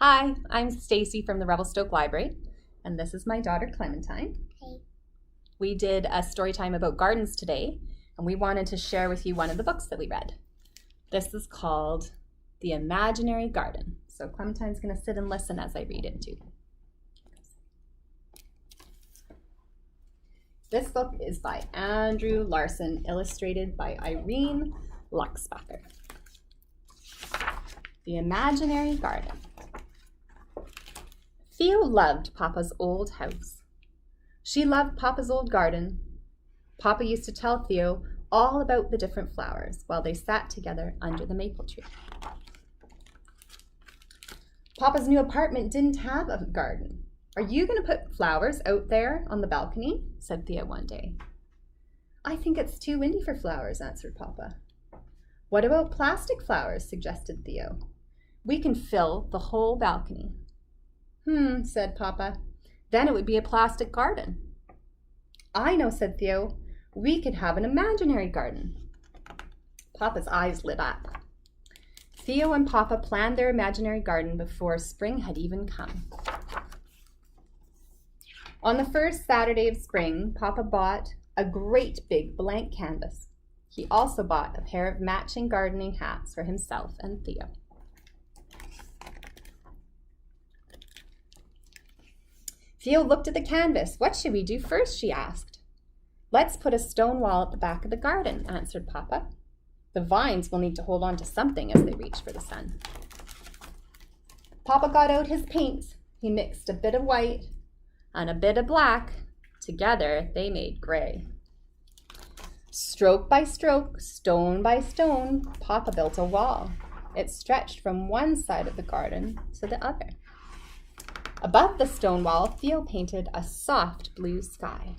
Hi, I'm Stacy from the Revelstoke Library, and this is my daughter Clementine. Hey. We did a story time about gardens today, and we wanted to share with you one of the books that we read. This is called The Imaginary Garden. So Clementine's going to sit and listen as I read it too. This book is by Andrew Larson, illustrated by Irene Luxbacher. The Imaginary Garden. Theo loved Papa's old house. She loved Papa's old garden. Papa used to tell Theo all about the different flowers while they sat together under the maple tree. Papa's new apartment didn't have a garden. "Are you going to put flowers out there on the balcony?" said Theo one day. "I think it's too windy for flowers," answered Papa. "What about plastic flowers?" suggested Theo. "We can fill the whole balcony." Said Papa. "Then it would be a plastic garden." "I know," said Theo. "We could have an imaginary garden." Papa's eyes lit up. Theo and Papa planned their imaginary garden before spring had even come. On the first Saturday of spring, Papa bought a great big blank canvas. He also bought a pair of matching gardening hats for himself and Theo. Theo looked at the canvas. "What should we do first?" she asked. "Let's put a stone wall at the back of the garden," answered Papa. "The vines will need to hold on to something as they reach for the sun." Papa got out his paints. He mixed a bit of white and a bit of black. Together, they made gray. Stroke by stroke, stone by stone, Papa built a wall. It stretched from one side of the garden to the other. Above the stone wall, Theo painted a soft blue sky.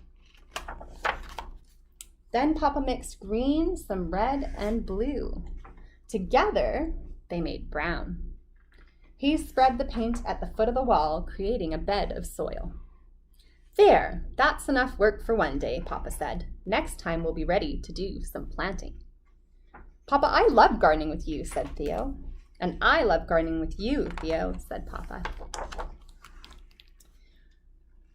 Then Papa mixed green, some red, and blue. Together, they made brown. He spread the paint at the foot of the wall, creating a bed of soil. "There, that's enough work for one day," Papa said. "Next time we'll be ready to do some planting." "Papa, I love gardening with you," said Theo. "And I love gardening with you, Theo," said Papa.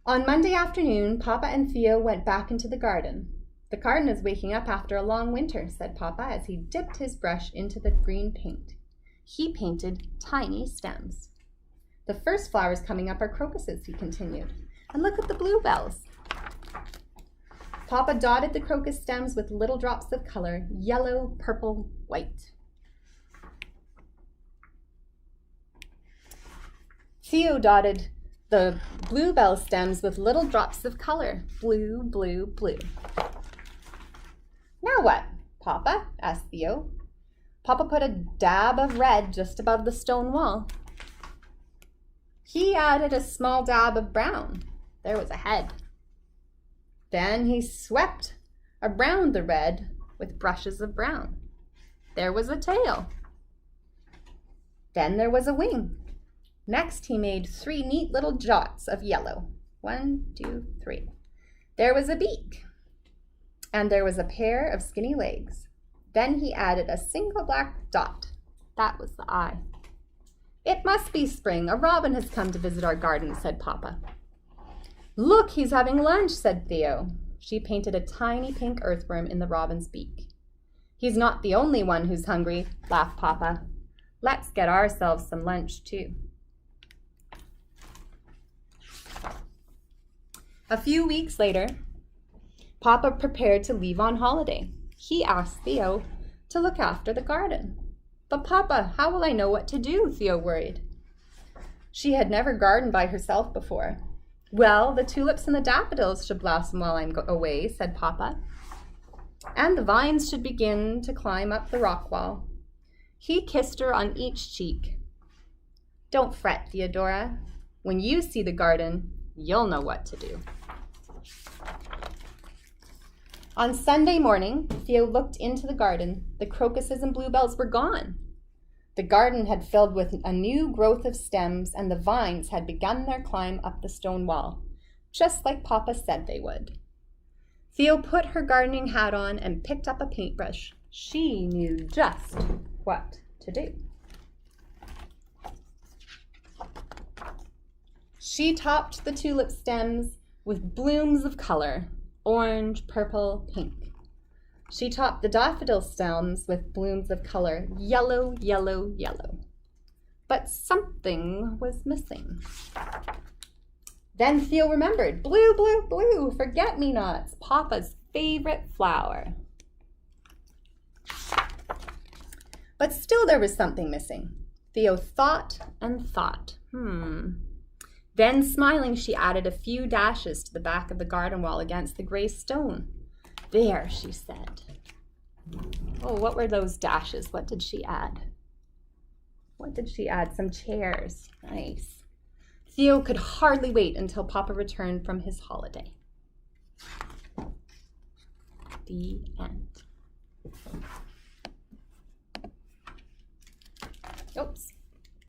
On Monday afternoon, Papa and Theo went back into the garden. "The garden is waking up after a long winter," said Papa as he dipped his brush into the green paint. He painted tiny stems. "The first flowers coming up are crocuses," he continued. "And look at the bluebells." Papa dotted the crocus stems with little drops of color, yellow, purple, white. Theo dotted the bluebell stems with little drops of color, blue, blue, blue. "Now what, Papa?" asked Theo. Papa put a dab of red just above the stone wall. He added a small dab of brown. There was a head. Then he swept around the red with brushes of brown. There was a tail. Then there was a wing. Next, he made 3 neat little dots of yellow. 1, 2, 3. There was a beak. And there was a pair of skinny legs. Then he added a single black dot. That was the eye. "It must be spring. A robin has come to visit our garden," said Papa. "Look, he's having lunch," said Theo. She painted a tiny pink earthworm in the robin's beak. "He's not the only one who's hungry," laughed Papa. "Let's get ourselves some lunch too." A few weeks later, Papa prepared to leave on holiday. He asked Theo to look after the garden. "But Papa, how will I know what to do?" Theo worried. She had never gardened by herself before. "Well, the tulips and the daffodils should blossom while I'm away," said Papa. "And the vines should begin to climb up the rock wall." He kissed her on each cheek. "Don't fret, Theodora. When you see the garden, you'll know what to do." On Sunday morning, Theo looked into the garden. The crocuses and bluebells were gone. The garden had filled with a new growth of stems, and the vines had begun their climb up the stone wall, just like Papa said they would. Theo put her gardening hat on and picked up a paintbrush. She knew just what to do. She topped the tulip stems with blooms of color, orange, purple, pink. She topped the daffodil stems with blooms of color, yellow, yellow, yellow. But something was missing. Then Theo remembered, blue, blue, blue, forget-me-nots, Papa's favorite flower. But still there was something missing. Theo thought and thought. Then, smiling, she added a few dashes to the back of the garden wall against the gray stone. There, she said. Oh, what were those dashes? What did she add? Some chairs. Nice. Theo could hardly wait until Papa returned from his holiday. The end. Oops.